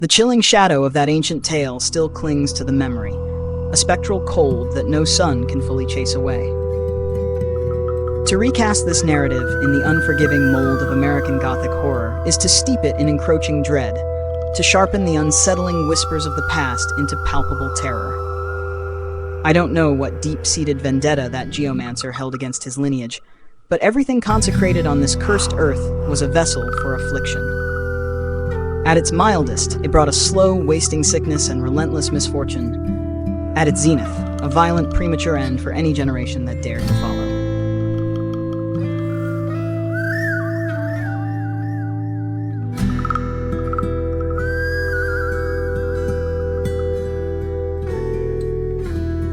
The chilling shadow of that ancient tale still clings to the memory, a spectral cold that no sun can fully chase away. To recast this narrative in the unforgiving mold of American Gothic horror is to steep it in encroaching dread, to sharpen the unsettling whispers of the past into palpable terror. I don't know what deep-seated vendetta that Geomancer held against his lineage, but everything consecrated on this cursed earth was a vessel for affliction. At its mildest, it brought a slow, wasting sickness and relentless misfortune. At its zenith, a violent, premature end for any generation that dared to follow.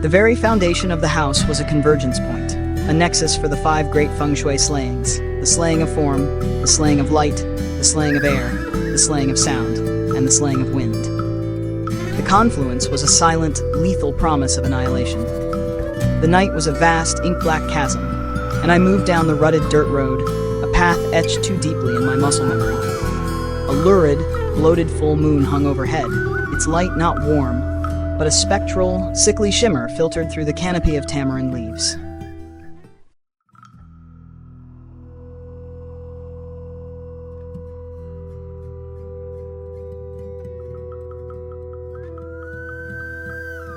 The very foundation of the house was a convergence point, a nexus for the 5 great feng shui slayings: the slaying of form, the slaying of light, the slaying of air, the slaying of sound, and the slaying of wind. The confluence was a silent, lethal promise of annihilation. The night was a vast, ink-black chasm, and I moved down the rutted dirt road, a path etched too deeply in my muscle memory. A lurid, bloated full moon hung overhead, its light not warm, but a spectral, sickly shimmer filtered through the canopy of tamarind leaves.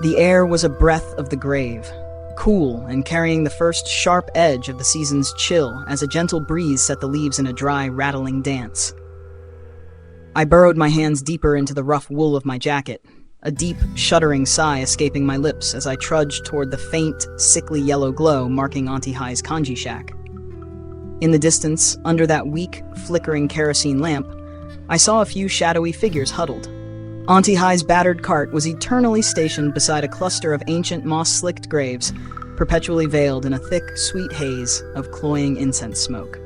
The air was a breath of the grave, cool and carrying the first sharp edge of the season's chill as a gentle breeze set the leaves in a dry, rattling dance. I burrowed my hands deeper into the rough wool of my jacket, a deep, shuddering sigh escaping my lips as I trudged toward the faint, sickly yellow glow marking Auntie Hi's kanji shack. In the distance, under that weak, flickering kerosene lamp, I saw a few shadowy figures huddled. Auntie Hi's battered cart was eternally stationed beside a cluster of ancient moss-slicked graves, perpetually veiled in a thick, sweet haze of cloying incense smoke.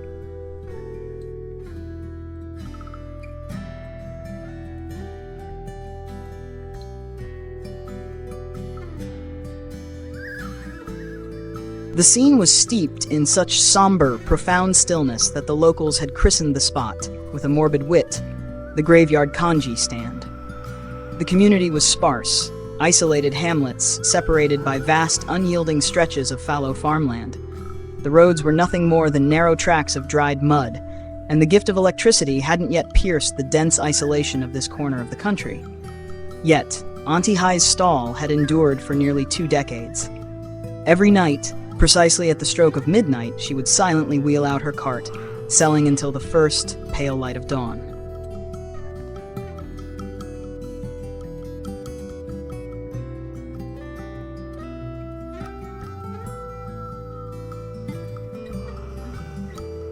The scene was steeped in such somber, profound stillness that the locals had christened the spot, with a morbid wit, the graveyard kanji stand. The community was sparse, isolated hamlets separated by vast, unyielding stretches of fallow farmland. The roads were nothing more than narrow tracks of dried mud, and the gift of electricity hadn't yet pierced the dense isolation of this corner of the country. Yet, Auntie Hi's stall had endured for nearly 2 decades. Every night, precisely at the stroke of midnight, she would silently wheel out her cart, selling until the first pale light of dawn.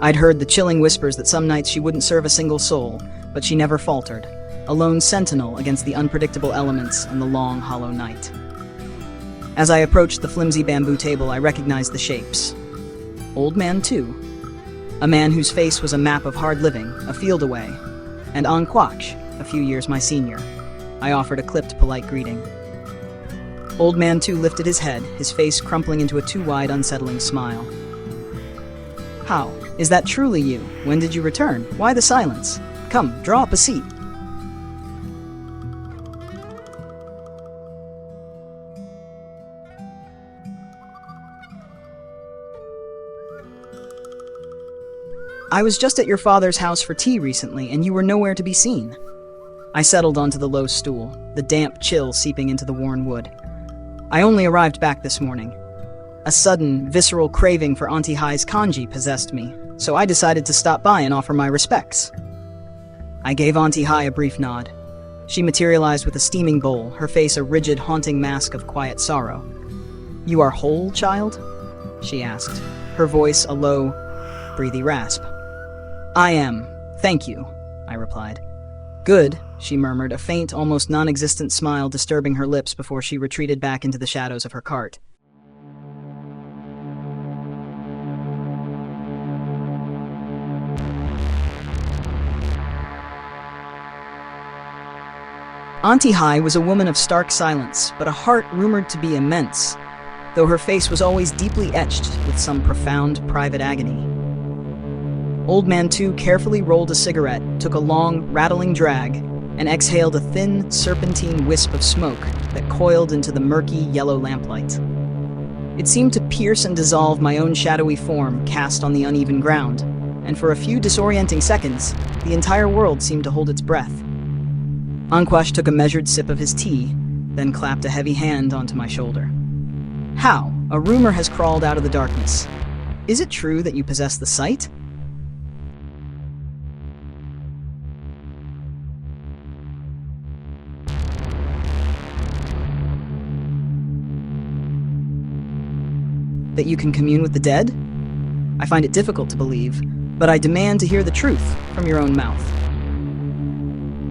I'd heard the chilling whispers that some nights she wouldn't serve a single soul, but she never faltered, a lone sentinel against the unpredictable elements and the long, hollow night. As I approached the flimsy bamboo table, I recognized the shapes. Old Man 2, a man whose face was a map of hard living, a field away, and Anquach, a few years my senior. I offered a clipped, polite greeting. Old Man 2 lifted his head, his face crumpling into a too wide, unsettling smile. How? Is that truly you? When did you return? Why the silence? Come, draw up a seat. I was just at your father's house for tea recently, and you were nowhere to be seen. I settled onto the low stool, the damp chill seeping into the worn wood. I only arrived back this morning. A sudden, visceral craving for Auntie Hi's kanji possessed me, so I decided to stop by and offer my respects. I gave Auntie Hi a brief nod. She materialized with a steaming bowl, her face a rigid, haunting mask of quiet sorrow. "You are whole, child?" she asked, her voice a low, breathy rasp. "I am, thank you," I replied. "Good," she murmured, a faint, almost non-existent smile disturbing her lips before she retreated back into the shadows of her cart. Auntie Hi was a woman of stark silence, but a heart rumored to be immense, though her face was always deeply etched with some profound private agony. Old Man 2 carefully rolled a cigarette, took a long, rattling drag, and exhaled a thin, serpentine wisp of smoke that coiled into the murky, yellow lamplight. It seemed to pierce and dissolve my own shadowy form cast on the uneven ground, and for a few disorienting seconds, the entire world seemed to hold its breath. Anquash took a measured sip of his tea, then clapped a heavy hand onto my shoulder. "How? A rumor has crawled out of the darkness. Is it true that you possess the sight?" That you can commune with the dead? I find it difficult to believe, but I demand to hear the truth from your own mouth.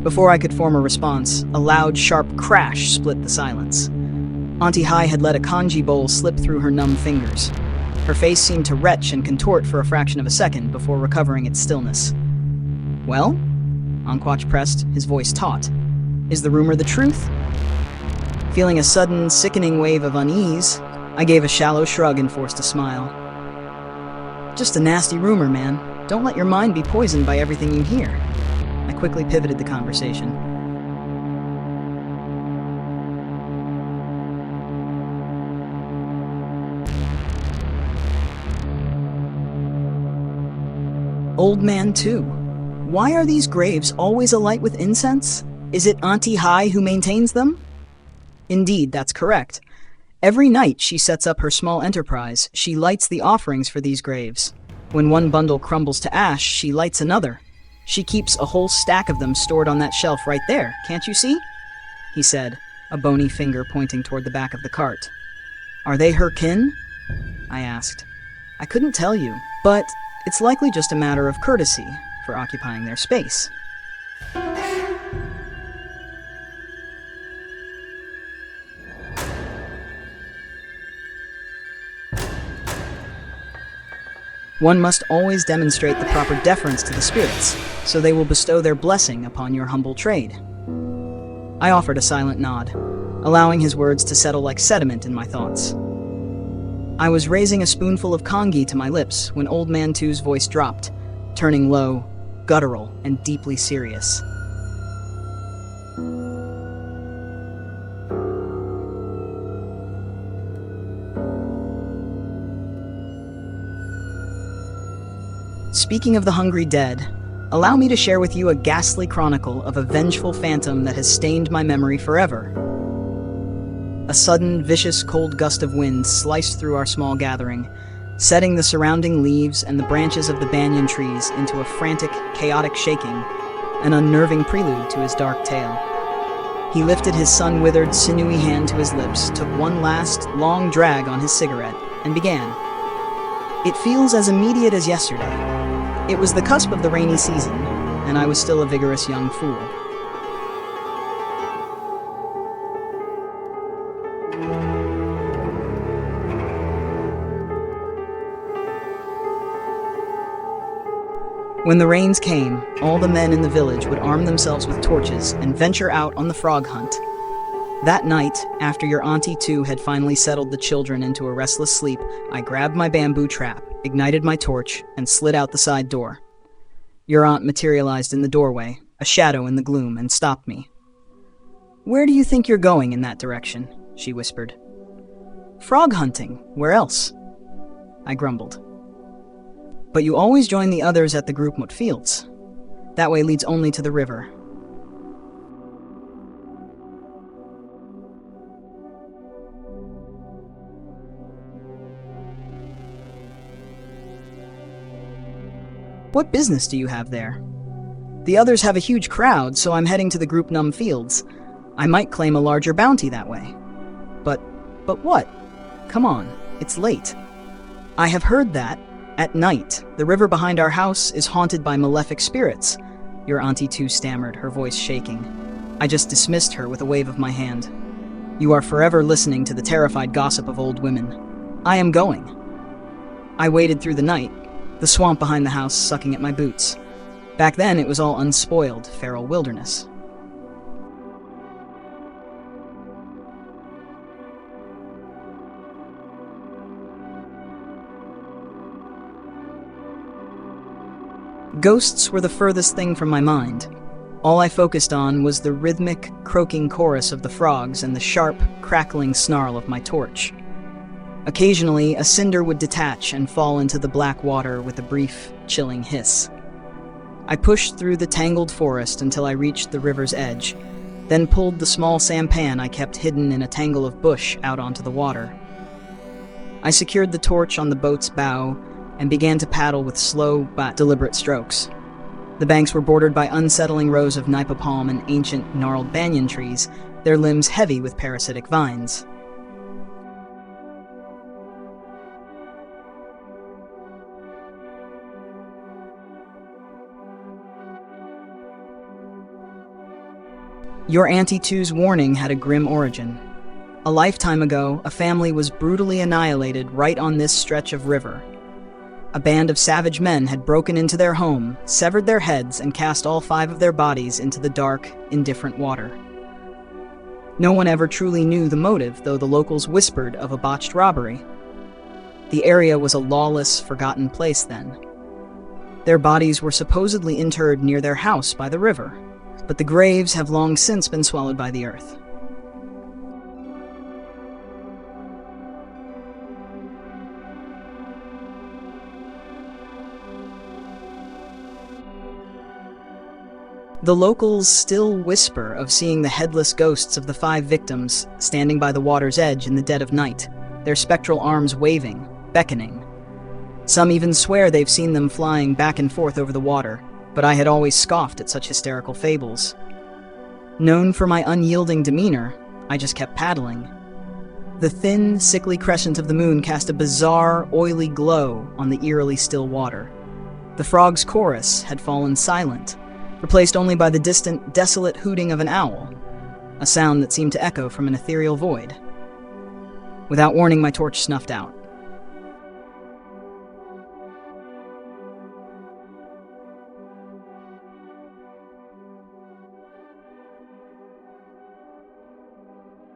Before I could form a response, a loud, sharp crash split the silence. Auntie Hai had let a kanji bowl slip through her numb fingers. Her face seemed to retch and contort for a fraction of a second before recovering its stillness. "Well?" Anquach pressed, his voice taut. "Is the rumor the truth?" Feeling a sudden, sickening wave of unease, I gave a shallow shrug and forced a smile. "Just a nasty rumor, man. Don't let your mind be poisoned by everything you hear." I quickly pivoted the conversation. Old man too. Why are these graves always alight with incense? Is it Auntie Hai who maintains them? Indeed, that's correct. Every night she sets up her small enterprise, she lights the offerings for these graves. When one bundle crumbles to ash, she lights another. She keeps a whole stack of them stored on that shelf right there, can't you see? He said, a bony finger pointing toward the back of the cart. Are they her kin? I asked. I couldn't tell you, but it's likely just a matter of courtesy for occupying their space. One must always demonstrate the proper deference to the spirits, so they will bestow their blessing upon your humble trade. I offered a silent nod, allowing his words to settle like sediment in my thoughts. I was raising a spoonful of congee to my lips when Old Man Two's voice dropped, turning low, guttural, and deeply serious. Speaking of the hungry dead, allow me to share with you a ghastly chronicle of a vengeful phantom that has stained my memory forever. A sudden, vicious, cold gust of wind sliced through our small gathering, setting the surrounding leaves and the branches of the banyan trees into a frantic, chaotic shaking, an unnerving prelude to his dark tale. He lifted his sun-withered, sinewy hand to his lips, took one last, long drag on his cigarette, and began. It feels as immediate as yesterday. It was the cusp of the rainy season, and I was still a vigorous young fool. When the rains came, all the men in the village would arm themselves with torches and venture out on the frog hunt. That night, after your Auntie Two had finally settled the children into a restless sleep, I grabbed my bamboo trap, ignited my torch, and slid out the side door. Your aunt materialized in the doorway, a shadow in the gloom, and stopped me. "Where do you think you're going in that direction?" she whispered. "Frog hunting. Where else?" I grumbled. "But you always join the others at the Groupmut fields. That way leads only to the river." "What business do you have there?" "The others have a huge crowd, so I'm heading to the Groupnum fields. I might claim a larger bounty that way." But what? Come on, it's late." "I have heard that, at night, the river behind our house is haunted by malefic spirits," your Auntie Two stammered, her voice shaking. I just dismissed her with a wave of my hand. "You are forever listening to the terrified gossip of old women. I am going." I waded through the night, the swamp behind the house sucking at my boots. Back then, it was all unspoiled, feral wilderness. Ghosts were the furthest thing from my mind. All I focused on was the rhythmic, croaking chorus of the frogs and the sharp, crackling snarl of my torch. Occasionally, a cinder would detach and fall into the black water with a brief, chilling hiss. I pushed through the tangled forest until I reached the river's edge, then pulled the small sampan I kept hidden in a tangle of bush out onto the water. I secured the torch on the boat's bow and began to paddle with slow but deliberate strokes. The banks were bordered by unsettling rows of nipa palm and ancient, gnarled banyan trees, their limbs heavy with parasitic vines. Your Auntie Two's warning had a grim origin. A lifetime ago, a family was brutally annihilated right on this stretch of river. A band of savage men had broken into their home, severed their heads, and cast all 5 of their bodies into the dark, indifferent water. No one ever truly knew the motive, though the locals whispered of a botched robbery. The area was a lawless, forgotten place then. Their bodies were supposedly interred near their house by the river, but the graves have long since been swallowed by the earth. The locals still whisper of seeing the headless ghosts of the 5 victims standing by the water's edge in the dead of night, their spectral arms waving, beckoning. Some even swear they've seen them flying back and forth over the water, but I had always scoffed at such hysterical fables. Known for my unyielding demeanor, I just kept paddling. The thin, sickly crescent of the moon cast a bizarre, oily glow on the eerily still water. The frog's chorus had fallen silent, replaced only by the distant, desolate hooting of an owl, a sound that seemed to echo from an ethereal void. Without warning, my torch snuffed out.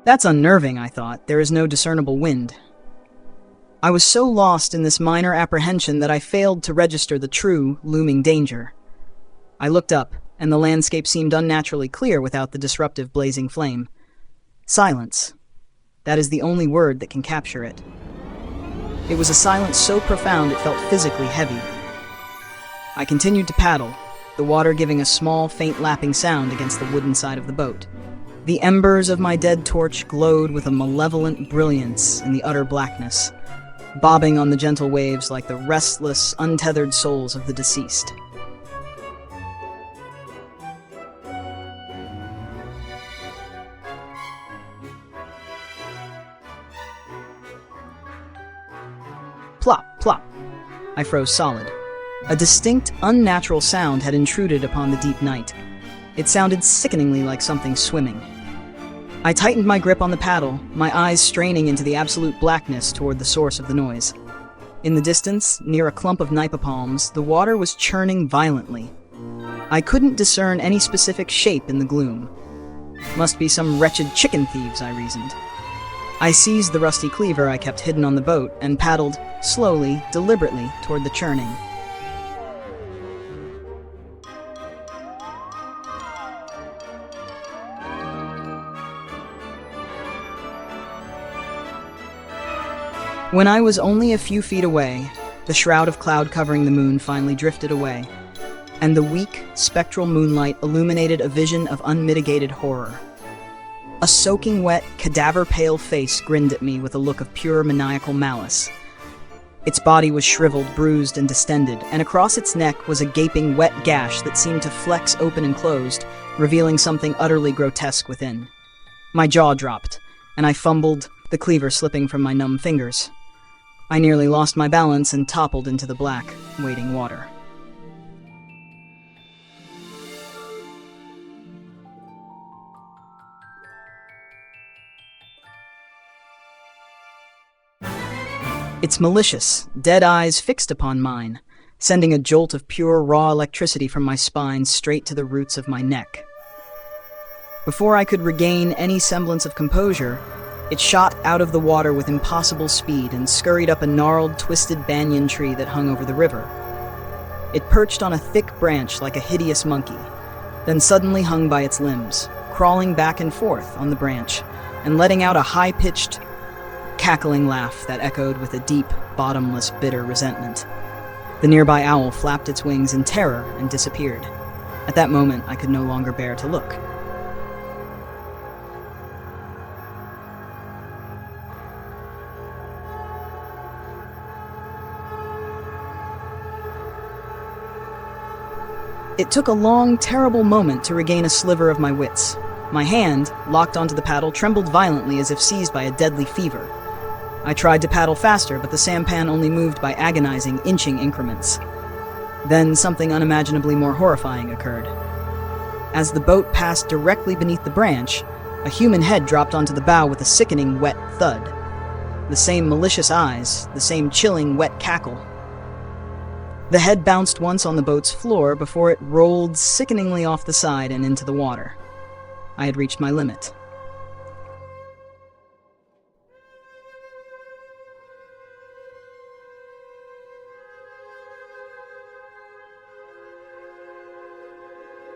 That's unnerving, I thought. There is no discernible wind. I was so lost in this minor apprehension that I failed to register the true, looming danger. I looked up, and the landscape seemed unnaturally clear without the disruptive blazing flame. Silence. That is the only word that can capture it. It was a silence so profound it felt physically heavy. I continued to paddle, the water giving a small, faint lapping sound against the wooden side of the boat. The embers of my dead torch glowed with a malevolent brilliance in the utter blackness, bobbing on the gentle waves like the restless, untethered souls of the deceased. Plop, plop. I froze solid. A distinct, unnatural sound had intruded upon the deep night. It sounded sickeningly like something swimming. I tightened my grip on the paddle, my eyes straining into the absolute blackness toward the source of the noise. In the distance, near a clump of nipa palms, the water was churning violently. I couldn't discern any specific shape in the gloom. Must be some wretched chicken thieves, I reasoned. I seized the rusty cleaver I kept hidden on the boat and paddled, slowly, deliberately, toward the churning. When I was only a few feet away, the shroud of cloud covering the moon finally drifted away, and the weak, spectral moonlight illuminated a vision of unmitigated horror. A soaking wet, cadaver-pale face grinned at me with a look of pure maniacal malice. Its body was shriveled, bruised, and distended, and across its neck was a gaping, wet gash that seemed to flex open and closed, revealing something utterly grotesque within. My jaw dropped, and I fumbled, the cleaver slipping from my numb fingers. I nearly lost my balance and toppled into the black, waiting water. Its malicious, dead eyes fixed upon mine, sending a jolt of pure, raw electricity from my spine straight to the roots of my neck. Before I could regain any semblance of composure, it shot out of the water with impossible speed and scurried up a gnarled, twisted banyan tree that hung over the river. It perched on a thick branch like a hideous monkey, then suddenly hung by its limbs, crawling back and forth on the branch, and letting out a high-pitched, cackling laugh that echoed with a deep, bottomless, bitter resentment. The nearby owl flapped its wings in terror and disappeared. At that moment, I could no longer bear to look. It took a long, terrible moment to regain a sliver of my wits. My hand, locked onto the paddle, trembled violently as if seized by a deadly fever. I tried to paddle faster, but the sampan only moved by agonizing, inching increments. Then something unimaginably more horrifying occurred. As the boat passed directly beneath the branch, a human head dropped onto the bow with a sickening, wet thud. The same malicious eyes, the same chilling, wet cackle. The head bounced once on the boat's floor before it rolled sickeningly off the side and into the water. I had reached my limit.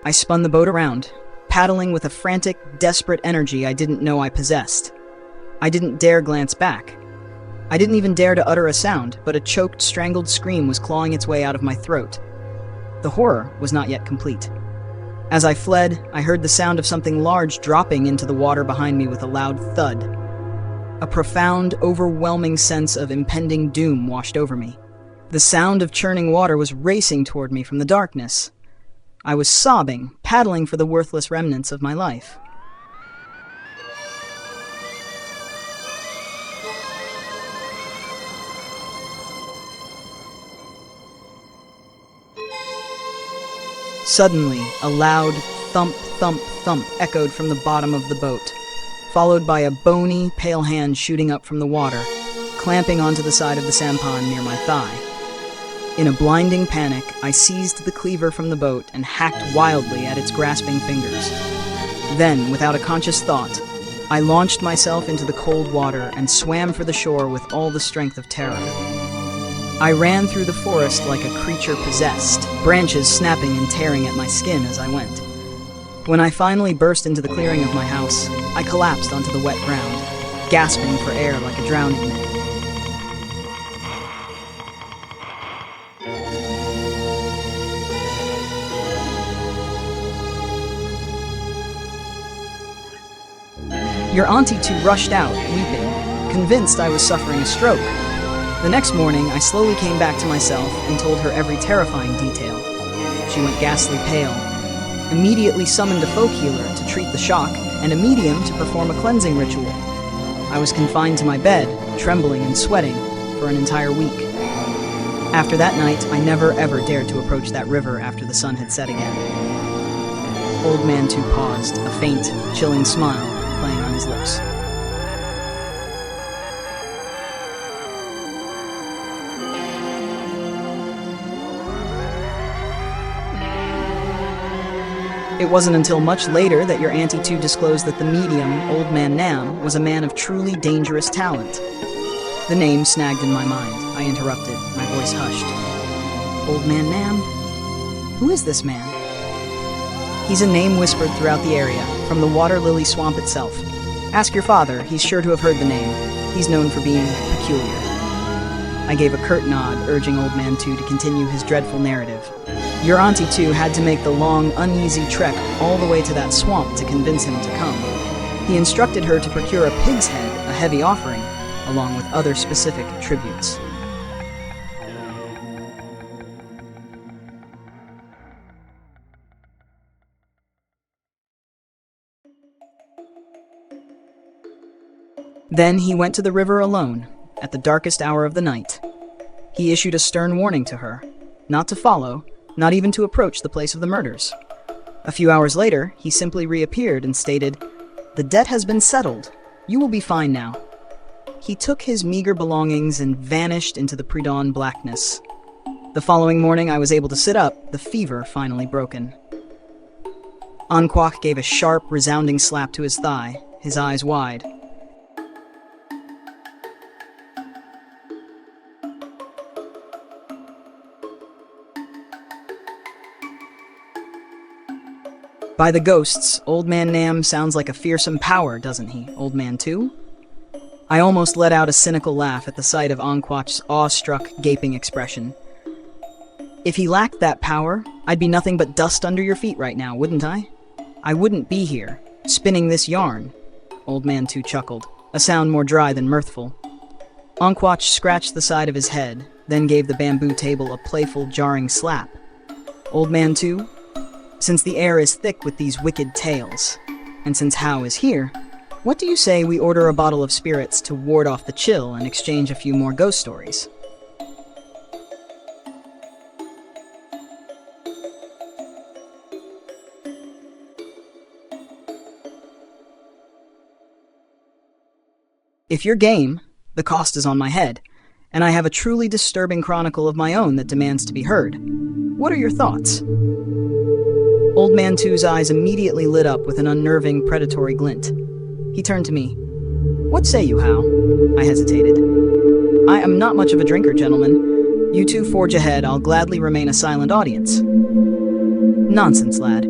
I spun the boat around, paddling with a frantic, desperate energy I didn't know I possessed. I didn't dare glance back. I didn't even dare to utter a sound, but a choked, strangled scream was clawing its way out of my throat. The horror was not yet complete. As I fled, I heard the sound of something large dropping into the water behind me with a loud thud. A profound, overwhelming sense of impending doom washed over me. The sound of churning water was racing toward me from the darkness. I was sobbing, paddling for the worthless remnants of my life. Suddenly, a loud thump, thump, thump echoed from the bottom of the boat, followed by a bony, pale hand shooting up from the water, clamping onto the side of the sampan near my thigh. In a blinding panic, I seized the cleaver from the boat and hacked wildly at its grasping fingers. Then, without a conscious thought, I launched myself into the cold water and swam for the shore with all the strength of terror. I ran through the forest like a creature possessed, branches snapping and tearing at my skin as I went. When I finally burst into the clearing of my house, I collapsed onto the wet ground, gasping for air like a drowning man. Your auntie too rushed out, weeping, convinced I was suffering a stroke. The next morning, I slowly came back to myself and told her every terrifying detail. She went ghastly pale, immediately summoned a folk healer to treat the shock, and a medium to perform a cleansing ritual. I was confined to my bed, trembling and sweating, for an entire week. After that night, I never ever dared to approach that river after the sun had set again. Old Man 2 paused, a faint, chilling smile playing on his lips. It wasn't until much later that your Auntie 2 disclosed that the medium, Old Man Nam, was a man of truly dangerous talent. The name snagged in my mind. I interrupted, my voice hushed. Old Man Nam? Who is this man? He's a name whispered throughout the area, from the water lily swamp itself. Ask your father, he's sure to have heard the name. He's known for being peculiar. I gave a curt nod, urging Old Man 2 to continue his dreadful narrative. Your Auntie 2 had to make the long, uneasy trek all the way to that swamp to convince him to come. He instructed her to procure a pig's head, a heavy offering, along with other specific tributes. Then he went to the river alone, at the darkest hour of the night. He issued a stern warning to her, not to follow, not even to approach the place of the murders. A few hours later, he simply reappeared and stated, "The debt has been settled. You will be fine now." He took his meager belongings and vanished into the pre-dawn blackness. The following morning, I was able to sit up, the fever finally broken. Anquak gave a sharp, resounding slap to his thigh, his eyes wide. By the ghosts, Old Man Nam sounds like a fearsome power, doesn't he, Old Man 2? I almost let out a cynical laugh at the sight of Anquach's awestruck, gaping expression. If he lacked that power, I'd be nothing but dust under your feet right now, wouldn't I? I wouldn't be here, spinning this yarn. Old Man 2 chuckled, a sound more dry than mirthful. Anquach scratched the side of his head, then gave the bamboo table a playful, jarring slap. Old Man 2, since the air is thick with these wicked tales, and since Hao is here, what do you say we order a bottle of spirits to ward off the chill and exchange a few more ghost stories? If you're game, the cost is on my head, and I have a truly disturbing chronicle of my own that demands to be heard. What are your thoughts? Old Man 2's eyes immediately lit up with an unnerving, predatory glint. He turned to me. What say you, Hao? I hesitated. I am not much of a drinker, gentlemen. You two forge ahead, I'll gladly remain a silent audience. Nonsense, lad.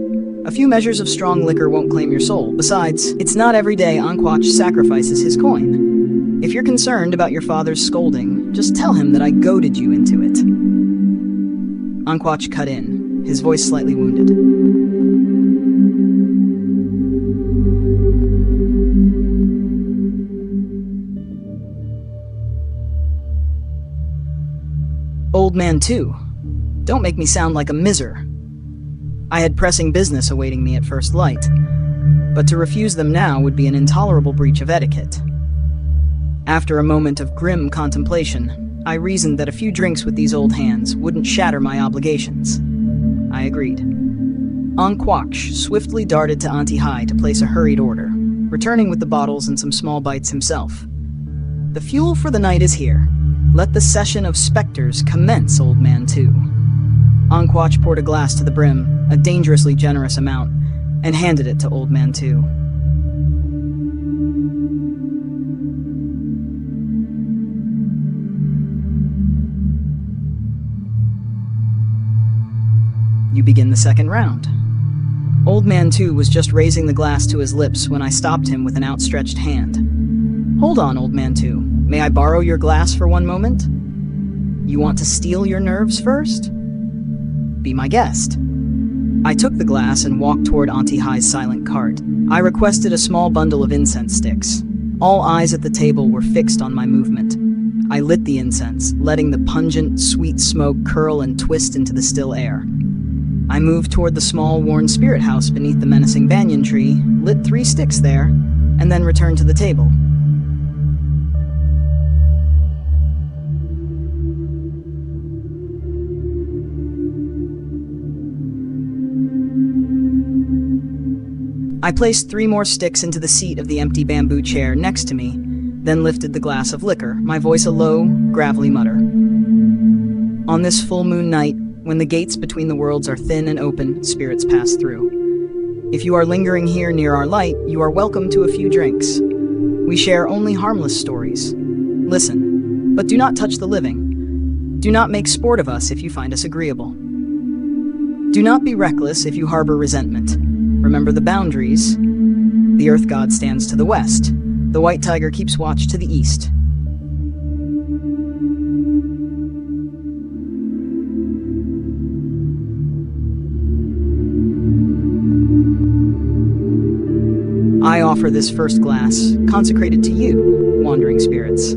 A few measures of strong liquor won't claim your soul. Besides, it's not every day Anquach sacrifices his coin. If you're concerned about your father's scolding, just tell him that I goaded you into it. Anquach cut in, his voice slightly wounded. Old Man 2, don't make me sound like a miser. I had pressing business awaiting me at first light, but to refuse them now would be an intolerable breach of etiquette. After a moment of grim contemplation, I reasoned that a few drinks with these old hands wouldn't shatter my obligations. I agreed. Anquach swiftly darted to Auntie Hai to place a hurried order, returning with the bottles and some small bites himself. The fuel for the night is here. Let the session of specters commence, Old Man 2. Anquach poured a glass to the brim, a dangerously generous amount, and handed it to Old Man 2. You begin the second round. Old Man 2 was just raising the glass to his lips when I stopped him with an outstretched hand. Hold on, Old Man 2. May I borrow your glass for one moment? You want to steal your nerves first? Be my guest. I took the glass and walked toward Auntie Hai's silent cart. I requested a small bundle of incense sticks. All eyes at the table were fixed on my movement. I lit the incense, letting the pungent, sweet smoke curl and twist into the still air. I moved toward the small, worn spirit house beneath the menacing banyan tree, lit 3 sticks there, and then returned to the table. I placed 3 more sticks into the seat of the empty bamboo chair next to me, then lifted the glass of liquor, my voice a low, gravelly mutter. On this full moon night, when the gates between the worlds are thin and open, spirits pass through. If you are lingering here near our light, you are welcome to a few drinks. We share only harmless stories. Listen, but do not touch the living. Do not make sport of us if you find us agreeable. Do not be reckless if you harbor resentment. Remember the boundaries. The Earth God stands to the west. The White Tiger keeps watch to the east. I offer this first glass, consecrated to you, wandering spirits.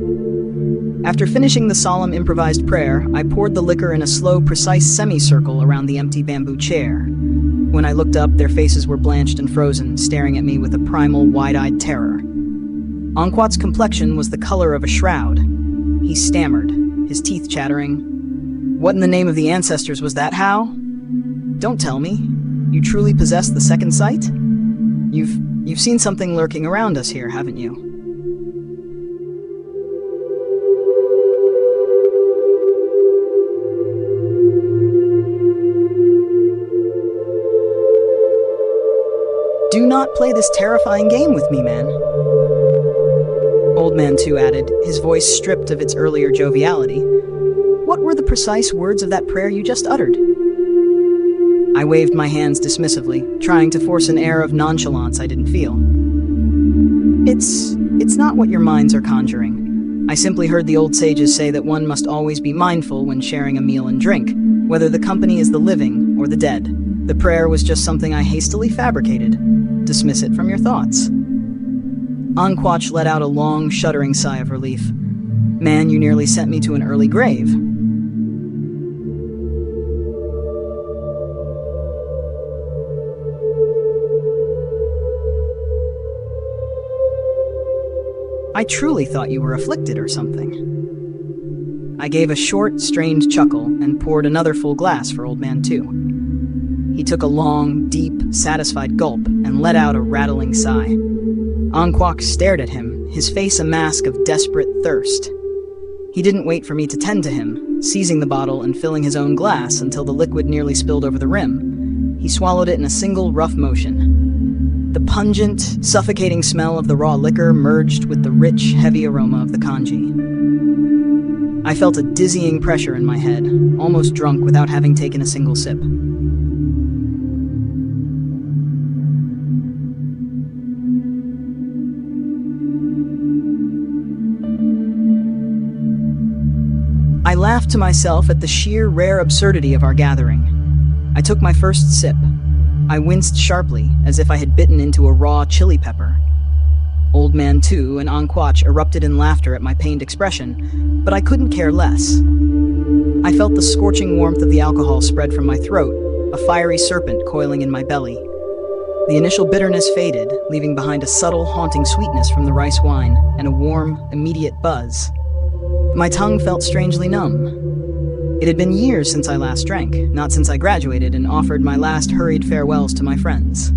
After finishing the solemn improvised prayer, I poured the liquor in a slow, precise semicircle around the empty bamboo chair. When I looked up, their faces were blanched and frozen, staring at me with a primal, wide-eyed terror. Anquach's complexion was the color of a shroud. He stammered, his teeth chattering. What in the name of the ancestors was that, Hao? Don't tell me. You truly possess the second sight? You've seen something lurking around us here, haven't you? Do not play this terrifying game with me, man. Old Man 2 added, his voice stripped of its earlier joviality. What were the precise words of that prayer you just uttered? I I waved my hands dismissively, trying to force an air of nonchalance I didn't feel. It's not what your minds are conjuring. I simply heard the old sages say that one must always be mindful when sharing a meal and drink, whether the company is the living or the dead. The prayer was just something I hastily fabricated. Dismiss it from your thoughts. Anquach let out a long, shuddering sigh of relief. Man, you nearly sent me to an early grave. I truly thought you were afflicted or something. I gave a short, strained chuckle and poured another full glass for Old Man 2. He took a long, deep, satisfied gulp and let out a rattling sigh. Anquach stared at him, his face a mask of desperate thirst. He didn't wait for me to tend to him, seizing the bottle and filling his own glass until the liquid nearly spilled over the rim. He swallowed it in a single rough motion. The pungent, suffocating smell of the raw liquor merged with the rich, heavy aroma of the kanji. I felt a dizzying pressure in my head, almost drunk without having taken a single sip. I laughed to myself at the sheer, rare absurdity of our gathering. I took my first sip. I winced sharply, as if I had bitten into a raw chili pepper. Old Man 2 and Anquach erupted in laughter at my pained expression, but I couldn't care less. I felt the scorching warmth of the alcohol spread from my throat, a fiery serpent coiling in my belly. The initial bitterness faded, leaving behind a subtle, haunting sweetness from the rice wine and a warm, immediate buzz. My tongue felt strangely numb. It had been years since I last drank, not since I graduated and offered my last hurried farewells to my friends.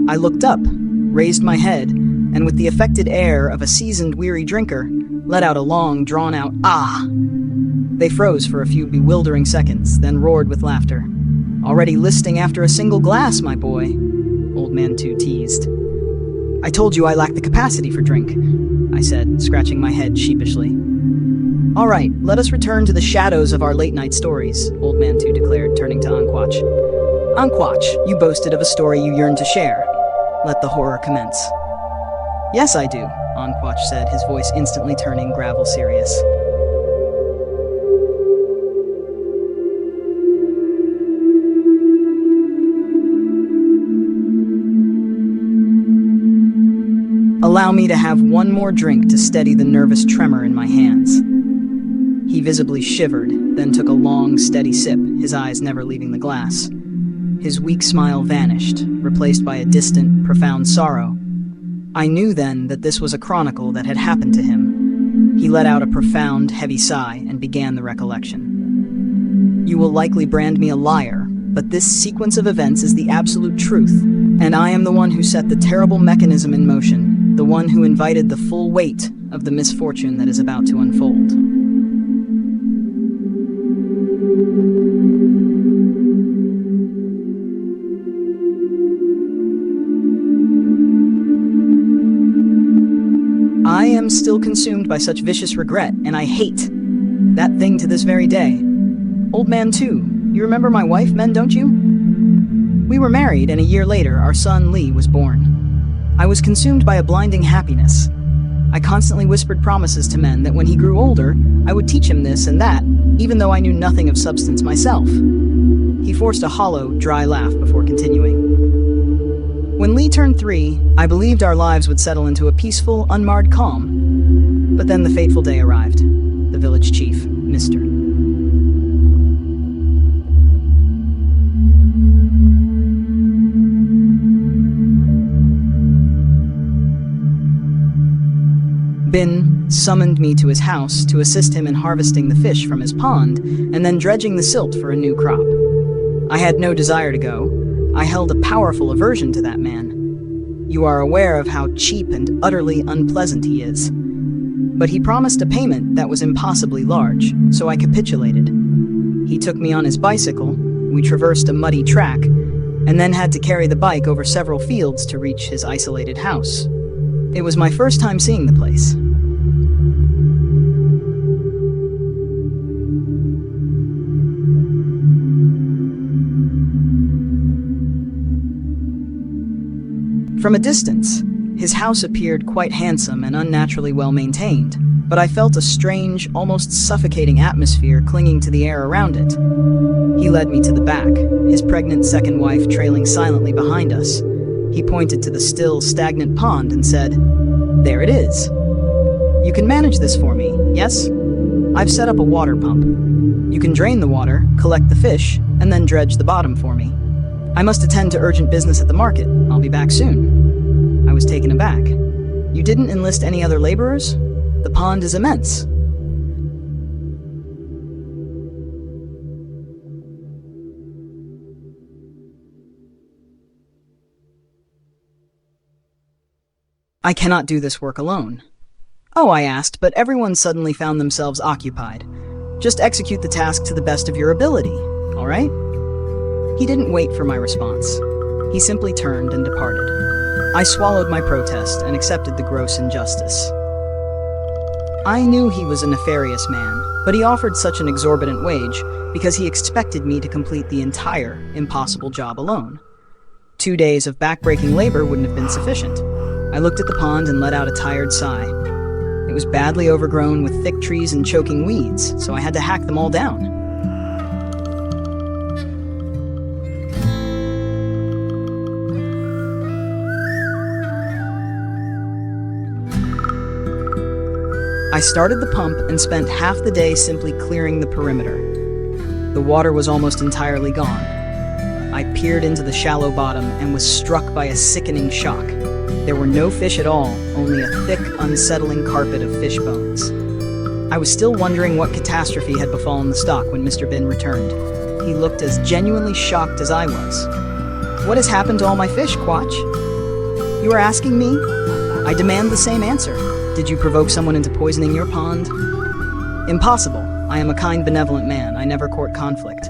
I looked up, raised my head, and with the affected air of a seasoned, weary drinker, let out a long, drawn-out "ah." They froze for a few bewildering seconds, then roared with laughter. "Already listing after a single glass, my boy," Old Man 2 teased. "I told you I lack the capacity for drink," I said, scratching my head sheepishly. "All right, let us return to the shadows of our late-night stories," Old Man 2 declared, turning to Anquach. "Anquach, you boasted of a story you yearned to share. Let the horror commence." "Yes, I do," Anquach said, his voice instantly turning gravel serious. "Allow me to have one more drink to steady the nervous tremor in my hands." He visibly shivered, then took a long, steady sip, his eyes never leaving the glass. His weak smile vanished, replaced by a distant, profound sorrow. I knew then that this was a chronicle that had happened to him. He let out a profound, heavy sigh and began the recollection. "You will likely brand me a liar, but this sequence of events is the absolute truth, and I am the one who set the terrible mechanism in motion. The one who invited the full weight of the misfortune that is about to unfold." I am still consumed by such vicious regret, and I hate that thing to this very day. Old Man 2, you remember my wife, men, don't you? We were married, and a year later, our son Lee was born. I was consumed by a blinding happiness. I constantly whispered promises to men that when he grew older, I would teach him this and that, even though I knew nothing of substance myself. He forced a hollow, dry laugh before continuing. "When Lee turned 3, I believed our lives would settle into a peaceful, unmarred calm. But then the fateful day arrived. The village chief, Mr. Bin summoned me to his house to assist him in harvesting the fish from his pond and then dredging the silt for a new crop. I had no desire to go. I held a powerful aversion to that man. You are aware of how cheap and utterly unpleasant he is. But he promised a payment that was impossibly large, so I capitulated. He took me on his bicycle, we traversed a muddy track, and then had to carry the bike over several fields to reach his isolated house. It was my first time seeing the place. From a distance, his house appeared quite handsome and unnaturally well maintained, but I felt a strange, almost suffocating atmosphere clinging to the air around it. He led me to the back, his pregnant second wife trailing silently behind us. He pointed to the still, stagnant pond and said, "There it is. You can manage this for me, yes? I've set up a water pump. You can drain the water, collect the fish, and then dredge the bottom for me. I must attend to urgent business at the market. I'll be back soon." I was taken aback. "You didn't enlist any other laborers? The pond is immense." "I cannot do this work alone." "Oh," I asked, but everyone suddenly found themselves occupied. "Just execute the task to the best of your ability, all right?" He didn't wait for my response. He simply turned and departed. I swallowed my protest and accepted the gross injustice. I knew he was a nefarious man, but he offered such an exorbitant wage because he expected me to complete the entire impossible job alone. 2 days of backbreaking labor wouldn't have been sufficient. I looked at the pond and let out a tired sigh. It was badly overgrown with thick trees and choking weeds, so I had to hack them all down. I started the pump and spent half the day simply clearing the perimeter. The water was almost entirely gone. I peered into the shallow bottom and was struck by a sickening shock. There were no fish at all, only a thick, unsettling carpet of fish bones. I was still wondering what catastrophe had befallen the stock when Mr. Bin returned. He looked as genuinely shocked as I was. "What has happened to all my fish, Quatch?" "You are asking me? I demand the same answer. Did you provoke someone into poisoning your pond?" "Impossible. I am a kind, benevolent man. I never court conflict."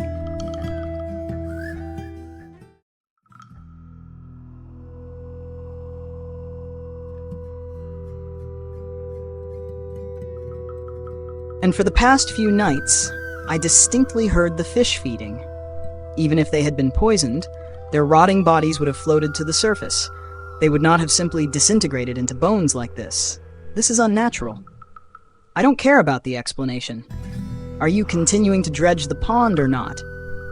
And for the past few nights, I distinctly heard the fish feeding. Even if they had been poisoned, their rotting bodies would have floated to the surface. They would not have simply disintegrated into bones like this. This is unnatural. I don't care about the explanation. Are you continuing to dredge the pond or not?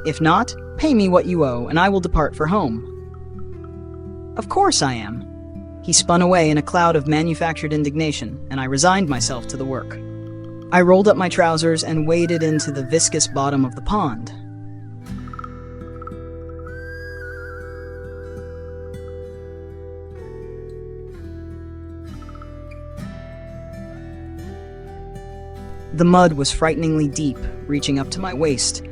If not, pay me what you owe and I will depart for home. Of course I am. He spun away in a cloud of manufactured indignation, and I resigned myself to the work. I rolled up my trousers and waded into the viscous bottom of the pond. The mud was frighteningly deep, reaching up to my waist,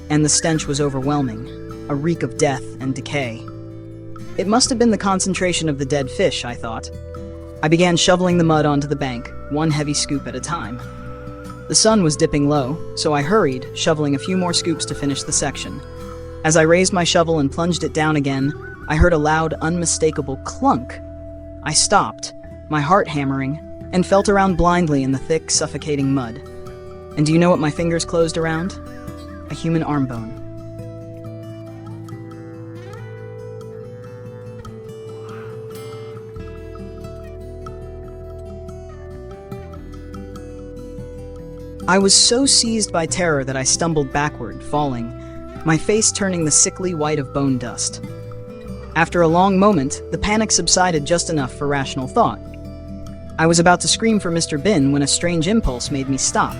and the stench was overwhelming, a reek of death and decay. It must have been the concentration of the dead fish, I thought. I began shoveling the mud onto the bank, one heavy scoop at a time. The sun was dipping low, so I hurried, shoveling a few more scoops to finish the section. As I raised my shovel and plunged it down again, I heard a loud, unmistakable clunk. I stopped, my heart hammering, and felt around blindly in the thick, suffocating mud. And do you know what my fingers closed around? A human arm bone. I was so seized by terror that I stumbled backward, falling, my face turning the sickly white of bone dust. After a long moment, the panic subsided just enough for rational thought. I was about to scream for Mr. Bin when a strange impulse made me stop.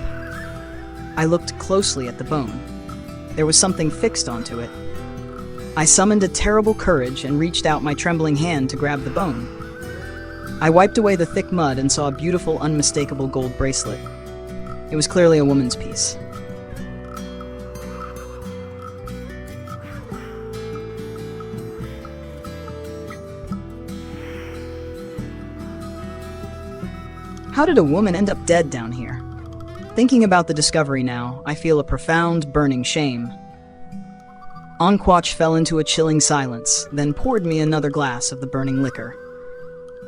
I looked closely at the bone. There was something fixed onto it. I summoned a terrible courage and reached out my trembling hand to grab the bone. I wiped away the thick mud and saw a beautiful, unmistakable gold bracelet. It was clearly a woman's piece. How did a woman end up dead down here? Thinking about the discovery now, I feel a profound, burning shame. Anquach fell into a chilling silence, then poured me another glass of the burning liquor.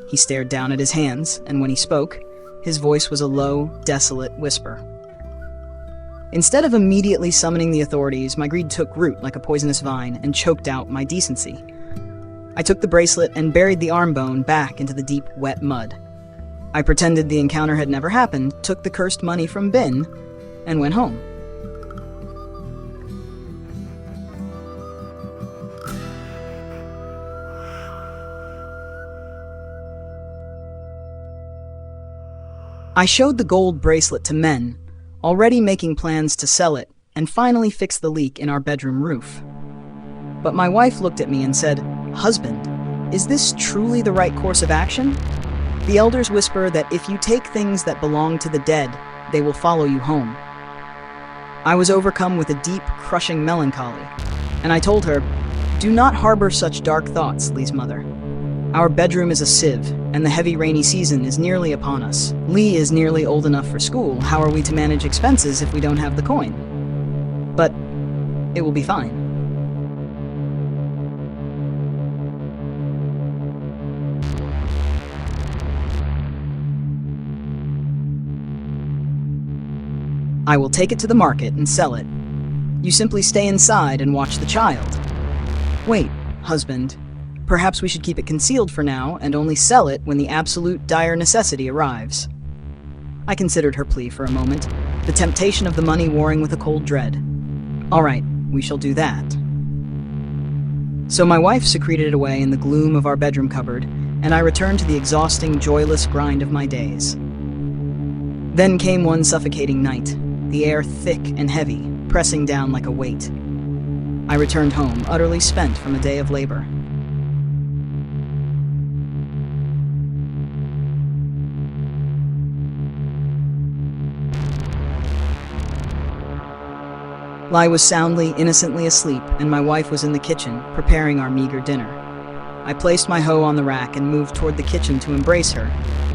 He stared down at his hands, and when he spoke, his voice was a low, desolate whisper. Instead of immediately summoning the authorities, my greed took root like a poisonous vine and choked out my decency. I took the bracelet and buried the arm bone back into the deep, wet mud. I pretended the encounter had never happened, took the cursed money from Bin, and went home. I showed the gold bracelet to Men, already making plans to sell it and finally fix the leak in our bedroom roof. But my wife looked at me and said, "Husband, is this truly the right course of action? The elders whisper that if you take things that belong to the dead, they will follow you home." I was overcome with a deep, crushing melancholy, and I told her, "Do not harbor such dark thoughts, Lee's mother. Our bedroom is a sieve, and the heavy rainy season is nearly upon us. Lee is nearly old enough for school. How are we to manage expenses if we don't have the coin? But it will be fine." "I will take it to the market and sell it. You simply stay inside and watch the child." "Wait, husband. Perhaps we should keep it concealed for now and only sell it when the absolute dire necessity arrives." I considered her plea for a moment, the temptation of the money warring with a cold dread. "All right, we shall do that." So my wife secreted it away in the gloom of our bedroom cupboard, and I returned to the exhausting, joyless grind of my days. Then came one suffocating night, the air thick and heavy, pressing down like a weight. I returned home, utterly spent from a day of labor. Lai was soundly, innocently asleep, and my wife was in the kitchen, preparing our meager dinner. I placed my hoe on the rack and moved toward the kitchen to embrace her,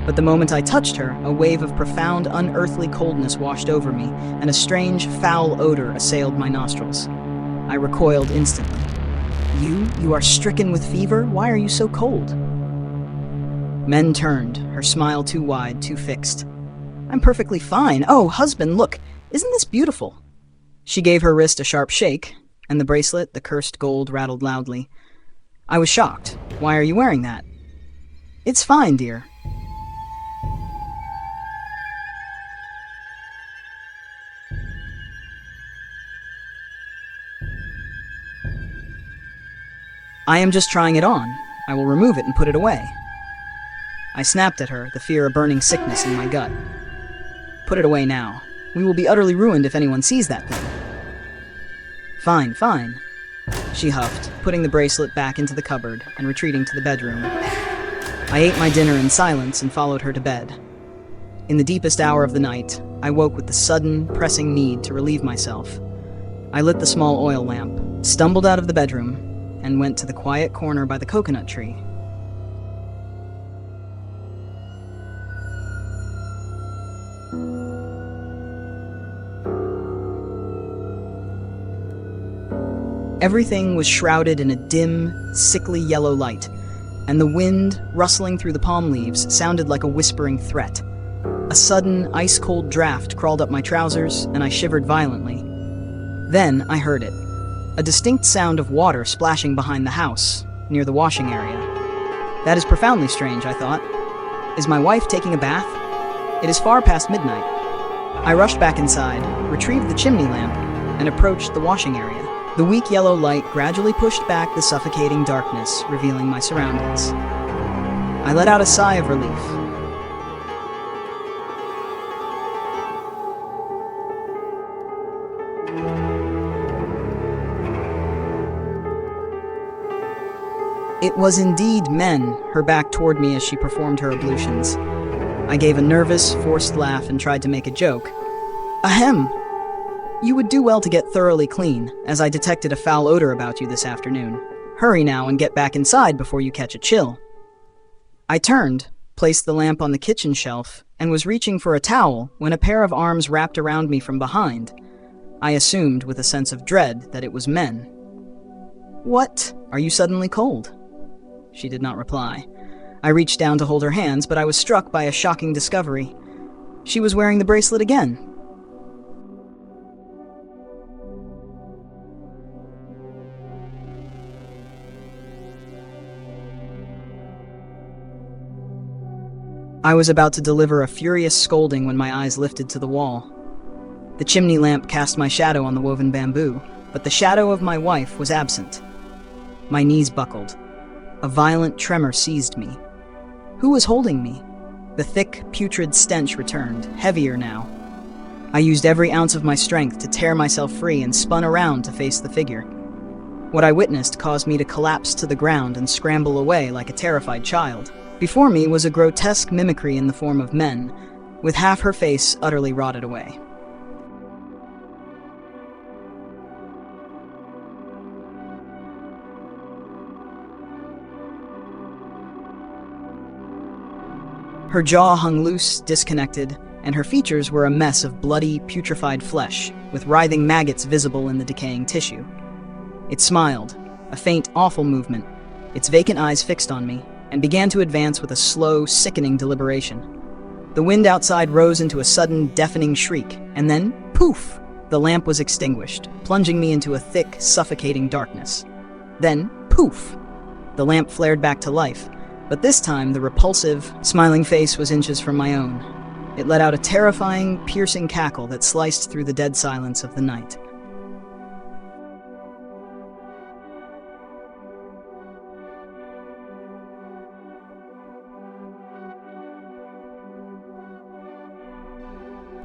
but the moment I touched her, a wave of profound, unearthly coldness washed over me, and a strange, foul odor assailed my nostrils. I recoiled instantly. You are stricken with fever? Why are you so cold?" Men turned, her smile too wide, too fixed. "I'm perfectly fine. Oh, husband, look, isn't this beautiful?" She gave her wrist a sharp shake, and the bracelet, the cursed gold, rattled loudly. I was shocked. "Why are you wearing that?" "It's fine, dear." "I am just trying it on. I will remove it and put it away." I snapped at her, the fear of burning sickness in my gut. "Put it away now. We will be utterly ruined if anyone sees that thing." "Fine, fine," she huffed, putting the bracelet back into the cupboard and retreating to the bedroom. I ate my dinner in silence and followed her to bed. In the deepest hour of the night, I woke with the sudden, pressing need to relieve myself. I lit the small oil lamp, stumbled out of the bedroom, and went to the quiet corner by the coconut tree. Everything was shrouded in a dim, sickly yellow light, and the wind, rustling through the palm leaves, sounded like a whispering threat. A sudden, ice-cold draft crawled up my trousers, and I shivered violently. Then I heard it, a distinct sound of water splashing behind the house, near the washing area. That is profoundly strange, I thought. Is my wife taking a bath? It is far past midnight. I rushed back inside, retrieved the chimney lamp, and approached the washing area. The weak yellow light gradually pushed back the suffocating darkness, revealing my surroundings. I let out a sigh of relief. It was indeed Men, her back toward me as she performed her ablutions. I gave a nervous, forced laugh and tried to make a joke. "Ahem! You would do well to get thoroughly clean, as I detected a foul odor about you this afternoon. Hurry now and get back inside before you catch a chill." I turned, placed the lamp on the kitchen shelf, and was reaching for a towel when a pair of arms wrapped around me from behind. I assumed, with a sense of dread, that it was Men. What? Are you suddenly cold? She did not reply. I reached down to hold her hands, but I was struck by a shocking discovery. She was wearing the bracelet again. I was about to deliver a furious scolding when my eyes lifted to the wall. The chimney lamp cast my shadow on the woven bamboo, but the shadow of my wife was absent. My knees buckled. A violent tremor seized me. Who was holding me? The thick, putrid stench returned, heavier now. I used every ounce of my strength to tear myself free and spun around to face the figure. What I witnessed caused me to collapse to the ground and scramble away like a terrified child. Before me was a grotesque mimicry in the form of men, with half her face utterly rotted away. Her jaw hung loose, disconnected, and her features were a mess of bloody, putrefied flesh, with writhing maggots visible in the decaying tissue. It smiled, a faint, awful movement, its vacant eyes fixed on me, and began to advance with a slow, sickening deliberation. The wind outside rose into a sudden, deafening shriek, and then, poof! The lamp was extinguished, plunging me into a thick, suffocating darkness. Then, poof! The lamp flared back to life, but this time the repulsive, smiling face was inches from my own. It let out a terrifying, piercing cackle that sliced through the dead silence of the night.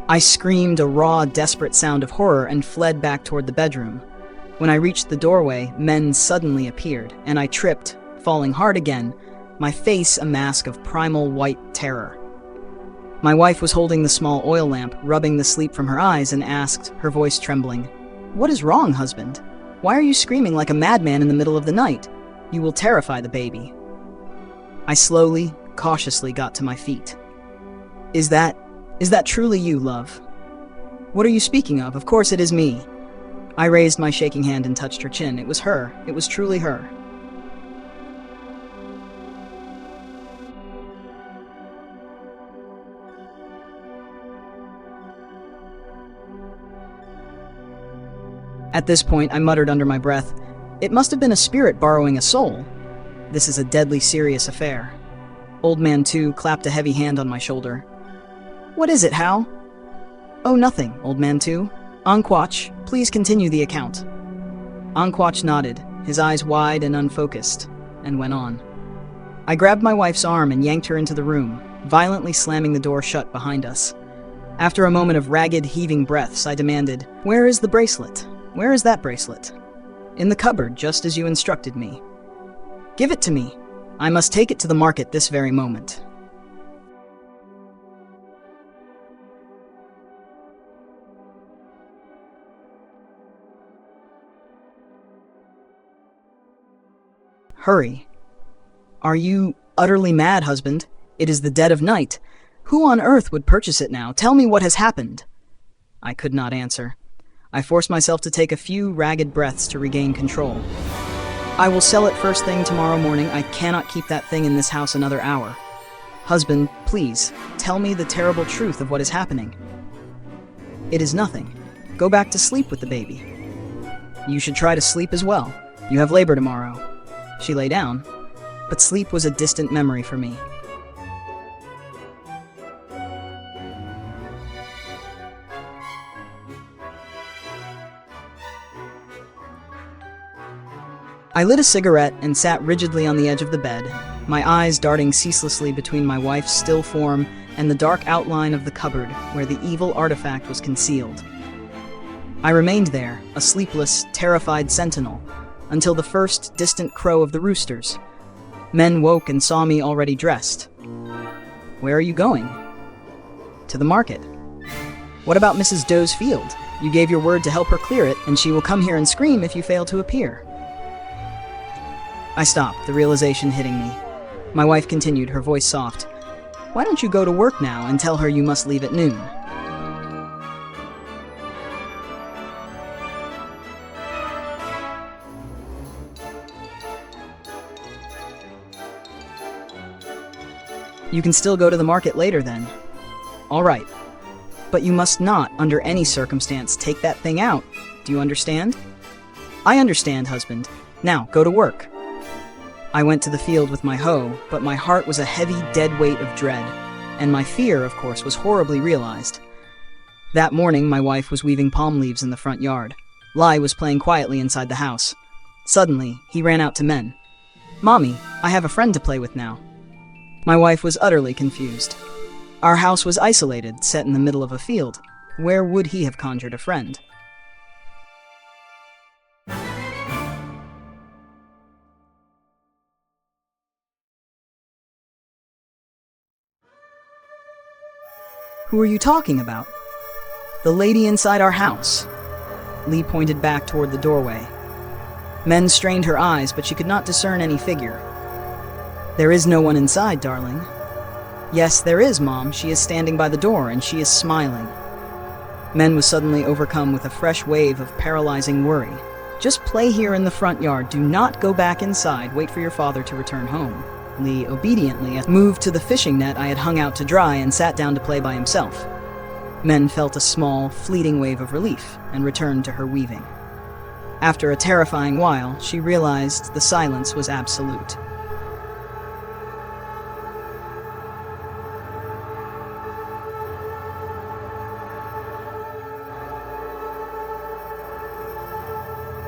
I screamed a raw, desperate sound of horror and fled back toward the bedroom. When I reached the doorway, men suddenly appeared, and I tripped, falling hard again, my face a mask of primal white terror. My wife was holding the small oil lamp, rubbing the sleep from her eyes, and asked, her voice trembling, "What is wrong, husband? Why are you screaming like a madman in the middle of the night? You will terrify the baby." I slowly, cautiously got to my feet. Is that truly you, love? What are you speaking of? Of course it is me." I raised my shaking hand and touched her chin. It was her. It was truly her. At this point, I muttered under my breath, "It must have been a spirit borrowing a soul. This is a deadly serious affair." Old Man 2 clapped a heavy hand on my shoulder. "What is it, Hal?" "Oh, nothing, Old Man 2. Anquach, please continue the account." Anquach nodded, his eyes wide and unfocused, and went on. I grabbed my wife's arm and yanked her into the room, violently slamming the door shut behind us. After a moment of ragged, heaving breaths, I demanded, "Where is the bracelet? Where is that bracelet?" "In the cupboard, just as you instructed me." "Give it to me. I must take it to the market this very moment." "Hurry. Are you utterly mad, husband? It is the dead of night. Who on earth would purchase it now? Tell me what has happened." I could not answer. I forced myself to take a few ragged breaths to regain control. "I will sell it first thing tomorrow morning. I cannot keep that thing in this house another hour. Husband, please, tell me the terrible truth of what is happening." "It is nothing. Go back to sleep with the baby." "You should try to sleep as well. You have labor tomorrow." She lay down, but sleep was a distant memory for me. I lit a cigarette and sat rigidly on the edge of the bed, my eyes darting ceaselessly between my wife's still form and the dark outline of the cupboard where the evil artifact was concealed. I remained there, a sleepless, terrified sentinel, until the first distant crow of the roosters. Men woke and saw me already dressed. "Where are you going?" "To the market." "What about Mrs. Doe's field? You gave your word to help her clear it, and she will come here and scream if you fail to appear." I stopped, the realization hitting me. My wife continued, her voice soft. "Why don't you go to work now and tell her you must leave at noon?" You can still go to the market later then. All right. But you must not, under any circumstance, take that thing out. Do you understand? I understand, husband. Now, go to work. I went to the field with my hoe, but my heart was a heavy, dead weight of dread, and my fear, of course, was horribly realized. That morning, my wife was weaving palm leaves in the front yard. Lai was playing quietly inside the house. Suddenly, he ran out to Men. "Mommy, I have a friend to play with now." My wife was utterly confused. Our house was isolated, set in the middle of a field. Where would he have conjured a friend? Who are you talking about? The lady inside our house. Lee pointed back toward the doorway. Men strained her eyes, but she could not discern any figure. "There is no one inside, darling." "Yes, there is, Mom. She is standing by the door, and she is smiling." Men was suddenly overcome with a fresh wave of paralyzing worry. "Just play here in the front yard. Do not go back inside. Wait for your father to return home." Lee obediently moved to the fishing net I had hung out to dry and sat down to play by himself. Men felt a small, fleeting wave of relief and returned to her weaving. After a terrifying while, she realized the silence was absolute.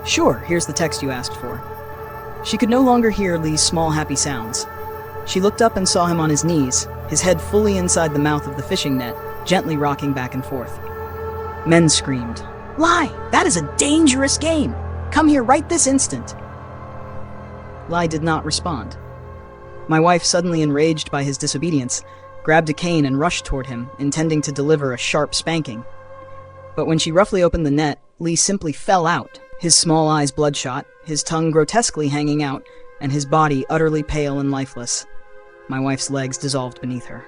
"Sure, here's the text you asked for." She could no longer hear Lee's small, happy sounds. She looked up and saw him on his knees, his head fully inside the mouth of the fishing net, gently rocking back and forth. Men screamed, "Lai, that is a dangerous game! Come here right this instant!" Lai did not respond. My wife, suddenly enraged by his disobedience, grabbed a cane and rushed toward him, intending to deliver a sharp spanking. But when she roughly opened the net, Lee simply fell out, his small eyes bloodshot, his tongue grotesquely hanging out, and his body utterly pale and lifeless. My wife's legs dissolved beneath her.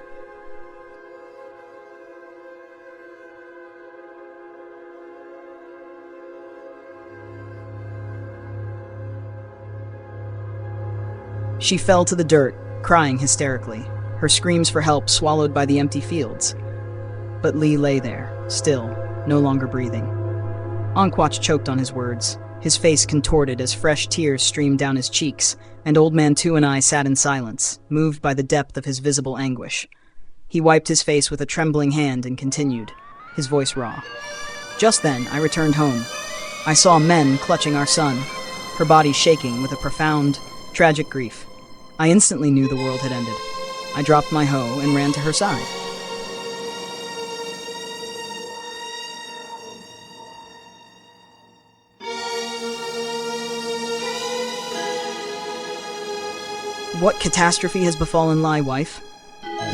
She fell to the dirt, crying hysterically, her screams for help swallowed by the empty fields. But Lee lay there, still, no longer breathing. Anquach choked on his words, his face contorted as fresh tears streamed down his cheeks, and Old Man Two and I sat in silence, moved by the depth of his visible anguish. He wiped his face with a trembling hand and continued, his voice raw. Just then, I returned home. I saw Men clutching our son, her body shaking with a profound, tragic grief. I instantly knew the world had ended. I dropped my hoe and ran to her side. "What catastrophe has befallen Lai, wife?"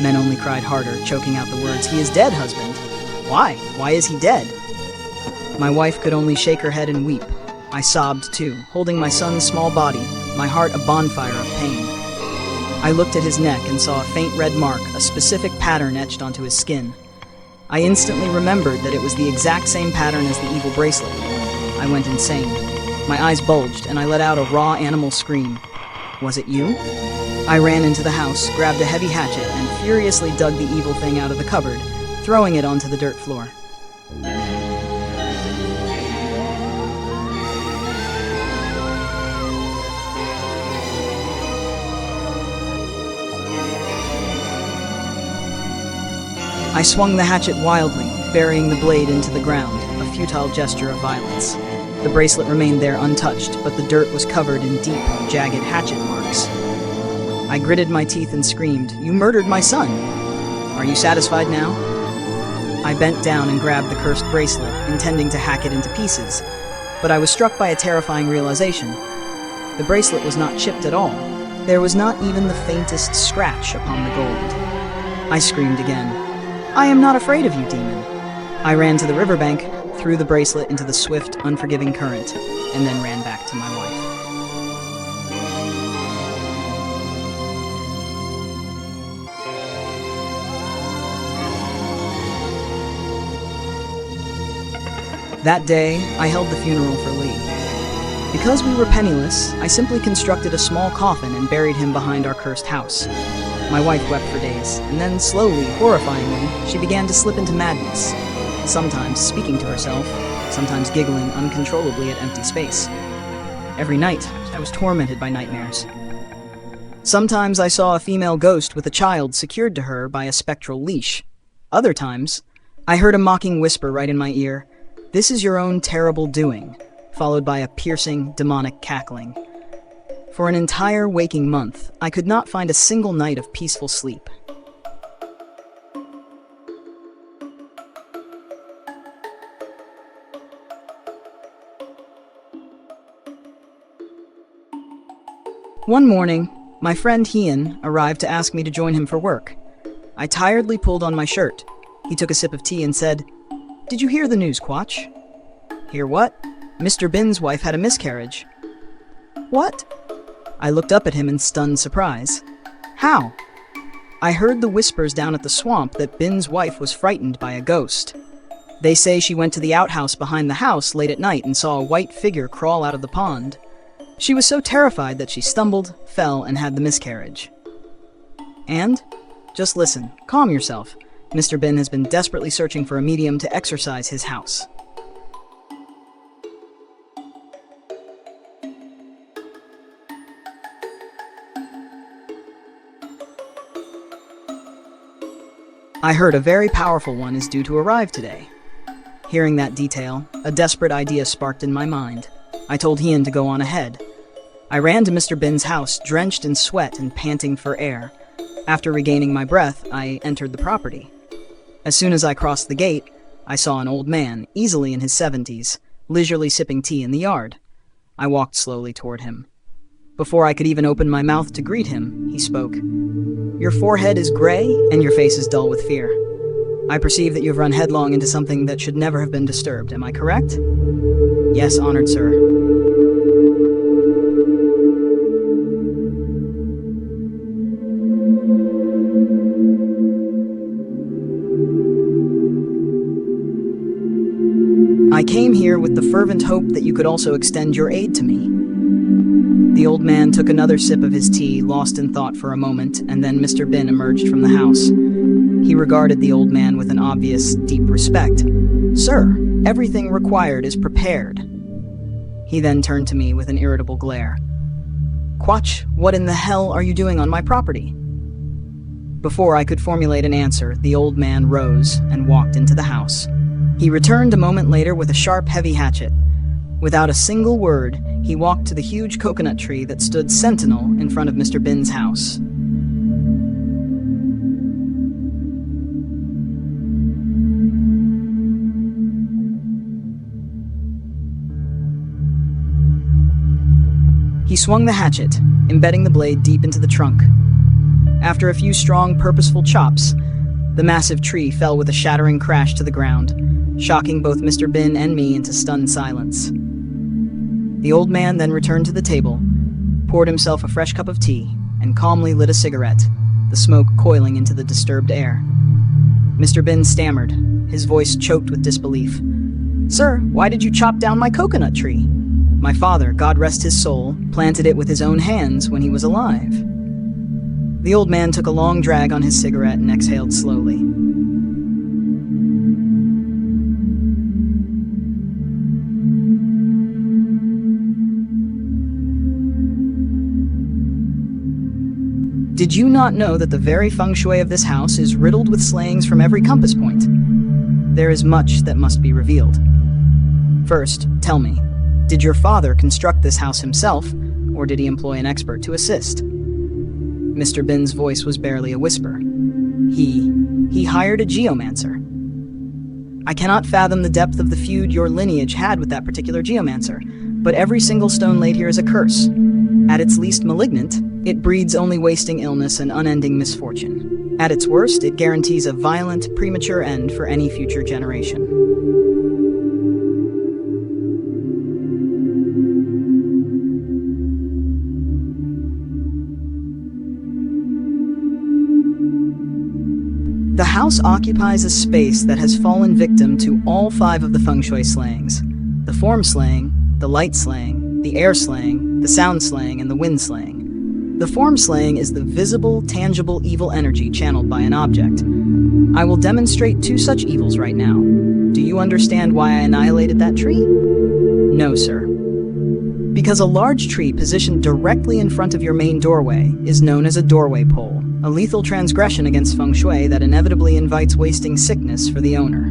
Men only cried harder, choking out the words, "He is dead, husband." "Why? Why is he dead?" My wife could only shake her head and weep. I sobbed too, holding my son's small body, my heart a bonfire of pain. I looked at his neck and saw a faint red mark, a specific pattern etched onto his skin. I instantly remembered that it was the exact same pattern as the evil bracelet. I went insane. My eyes bulged, and I let out a raw animal scream. "Was it you?" I ran into the house, grabbed a heavy hatchet, and furiously dug the evil thing out of the cupboard, throwing it onto the dirt floor. I swung the hatchet wildly, burying the blade into the ground, a futile gesture of violence. The bracelet remained there untouched, but the dirt was covered in deep, jagged hatchet marks. I gritted my teeth and screamed, "You murdered my son! Are you satisfied now?" I bent down and grabbed the cursed bracelet, intending to hack it into pieces, but I was struck by a terrifying realization. The bracelet was not chipped at all. There was not even the faintest scratch upon the gold. I screamed again, "I am not afraid of you, demon!" I ran to the riverbank, threw the bracelet into the swift, unforgiving current, and then ran back to my wife. That day, I held the funeral for Lee. Because we were penniless, I simply constructed a small coffin and buried him behind our cursed house. My wife wept for days, and then slowly, horrifyingly, she began to slip into madness, sometimes speaking to herself, sometimes giggling uncontrollably at empty space. Every night, I was tormented by nightmares. Sometimes I saw a female ghost with a child secured to her by a spectral leash. Other times, I heard a mocking whisper right in my ear, "This is your own terrible doing," followed by a piercing, demonic cackling. For an entire waking month, I could not find a single night of peaceful sleep. One morning, my friend Ian arrived to ask me to join him for work. I tiredly pulled on my shirt. He took a sip of tea and said, "Did you hear the news, Quatch?" "Hear what?" "Mr. Bin's wife had a miscarriage." "What?" I looked up at him in stunned surprise. "How?" "I heard the whispers down at the swamp that Bin's wife was frightened by a ghost. They say she went to the outhouse behind the house late at night and saw a white figure crawl out of the pond. She was so terrified that she stumbled, fell, and had the miscarriage." "And? Just listen. Calm yourself. Mr. Bin has been desperately searching for a medium to exorcise his house." "I heard a very powerful one is due to arrive today." Hearing that detail, a desperate idea sparked in my mind. I told Ian to go on ahead. I ran to Mr. Bin's house, drenched in sweat and panting for air. After regaining my breath, I entered the property. As soon as I crossed the gate, I saw an old man, easily in his 70s, leisurely sipping tea in the yard. I walked slowly toward him. Before I could even open my mouth to greet him, he spoke. "Your forehead is gray, and your face is dull with fear. I perceive that you have run headlong into something that should never have been disturbed. Am I correct?" "Yes, honored sir." "I came here with the fervent hope that you could also extend your aid to me." The old man took another sip of his tea, lost in thought for a moment, and then Mr. Bin emerged from the house. He regarded the old man with an obvious, deep respect. "Sir, everything required is prepared." He then turned to me with an irritable glare. "Quatch, what in the hell are you doing on my property?" Before I could formulate an answer, the old man rose and walked into the house. He returned a moment later with a sharp, heavy hatchet. Without a single word, he walked to the huge coconut tree that stood sentinel in front of Mr. Bin's house. He swung the hatchet, embedding the blade deep into the trunk. After a few strong, purposeful chops, the massive tree fell with a shattering crash to the ground, shocking both Mr. Bin and me into stunned silence. The old man then returned to the table, poured himself a fresh cup of tea, and calmly lit a cigarette, the smoke coiling into the disturbed air. Mr. Bin stammered, his voice choked with disbelief. "Sir, why did you chop down my coconut tree? My father, God rest his soul, planted it with his own hands when he was alive." The old man took a long drag on his cigarette and exhaled slowly. "Did you not know that the very feng shui of this house is riddled with slayings from every compass point? There is much that must be revealed. First, tell me, did your father construct this house himself, or did he employ an expert to assist?" Mr. Bin's voice was barely a whisper. He hired a geomancer. "I cannot fathom the depth of the feud your lineage had with that particular geomancer, but every single stone laid here is a curse. At its least malignant, it breeds only wasting illness and unending misfortune. At its worst, it guarantees a violent, premature end for any future generation." The house occupies a space that has fallen victim to all 5 of the feng shui slayings: the form slaying, the light slaying, the air slaying, the sound slaying, and the wind slaying. The form slaying is the visible, tangible evil energy channeled by an object. I will demonstrate two such evils right now. Do you understand why I annihilated that tree? No, sir. Because a large tree positioned directly in front of your main doorway is known as a doorway pole, a lethal transgression against feng shui that inevitably invites wasting sickness for the owner.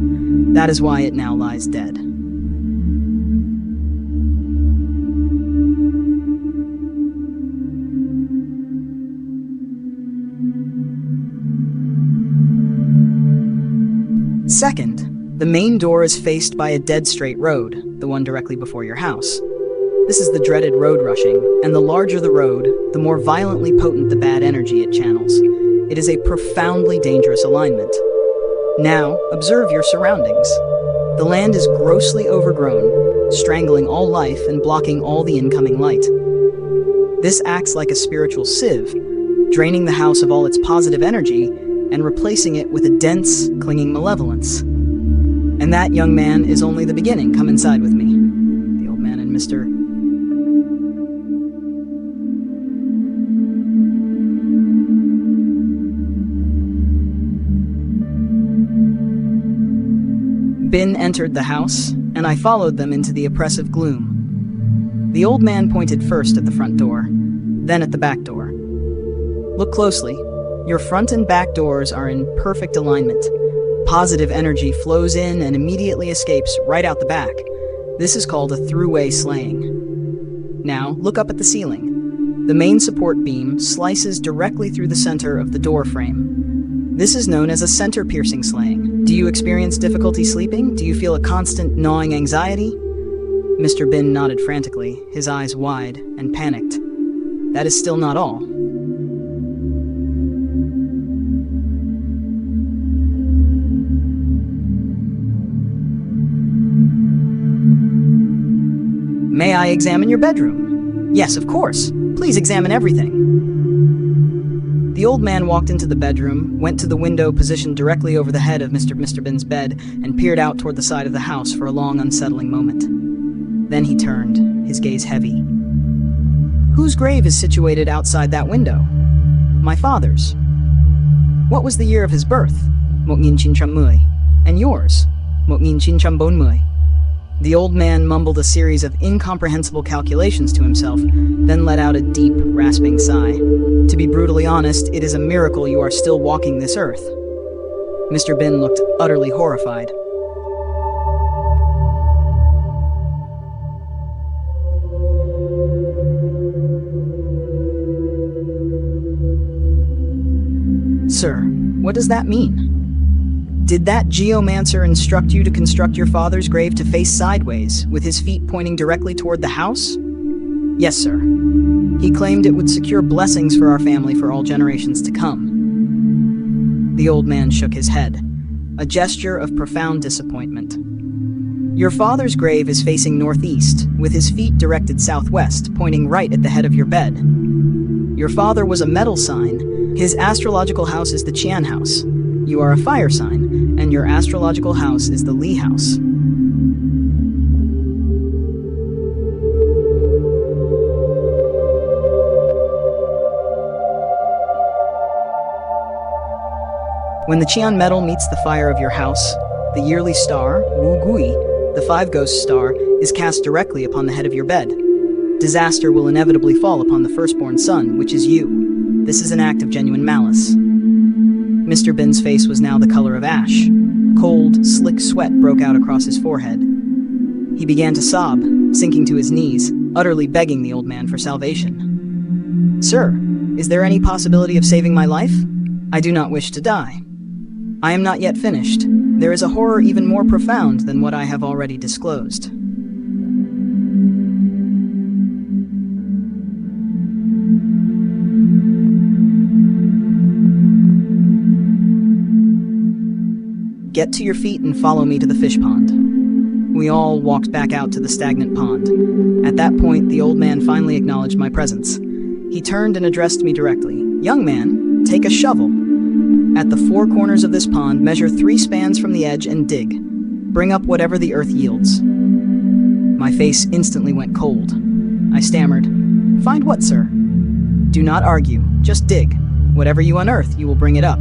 That is why it now lies dead. Second, the main door is faced by a dead straight road, the one directly before your house. This is the dreaded road rushing, and the larger the road, the more violently potent the bad energy it channels. It is a profoundly dangerous alignment. Now, observe your surroundings. The land is grossly overgrown, strangling all life and blocking all the incoming light. This acts like a spiritual sieve, draining the house of all its positive energy and replacing it with a dense, clinging malevolence. And that, young man, is only the beginning. Come inside with me. The old man and Mr. Bin entered the house, and I followed them into the oppressive gloom. The old man pointed first at the front door, then at the back door. Look closely. Your front and back doors are in perfect alignment. Positive energy flows in and immediately escapes right out the back. This is called a throughway slaying. Now, look up at the ceiling. The main support beam slices directly through the center of the door frame. This is known as a center-piercing slaying. Do you experience difficulty sleeping? Do you feel a constant gnawing anxiety? Mr. Bin nodded frantically, his eyes wide and panicked. That is still not all. May I examine your bedroom? Yes, of course. Please examine everything. The old man walked into the bedroom, went to the window positioned directly over the head of Mr. Bin's bed, and peered out toward the side of the house for a long, unsettling moment. Then he turned, his gaze heavy. Whose grave is situated outside that window? My father's. What was the year of his birth? 1910. And yours? 1940. The old man mumbled a series of incomprehensible calculations to himself, then let out a deep, rasping sigh. To be brutally honest, it is a miracle you are still walking this earth. Mr. Bin looked utterly horrified. Sir, what does that mean? Did that Geomancer instruct you to construct your father's grave to face sideways, with his feet pointing directly toward the house? Yes, sir. He claimed it would secure blessings for our family for all generations to come. The old man shook his head, a gesture of profound disappointment. Your father's grave is facing northeast, with his feet directed southwest, pointing right at the head of your bed. Your father was a metal sign. His astrological house is the Qian house. You are a fire sign, and your astrological house is the Li house. When the Qian metal meets the fire of your house, the yearly star, Wu Gui, the five-ghost star, is cast directly upon the head of your bed. Disaster will inevitably fall upon the firstborn son, which is you. This is an act of genuine malice. Mr. Bin's face was now the color of ash. Cold, slick sweat broke out across his forehead. He began to sob, sinking to his knees, utterly begging the old man for salvation. Sir, is there any possibility of saving my life? I do not wish to die. I am not yet finished. There is a horror even more profound than what I have already disclosed. Get to your feet and follow me to the fish pond. We all walked back out to the stagnant pond. At that point, the old man finally acknowledged my presence. He turned and addressed me directly. Young man, take a shovel. At the four corners of this pond, measure 3 spans from the edge and dig. Bring up whatever the earth yields. My face instantly went cold. I stammered, Find what, sir? Do not argue, just dig. Whatever you unearth, you will bring it up.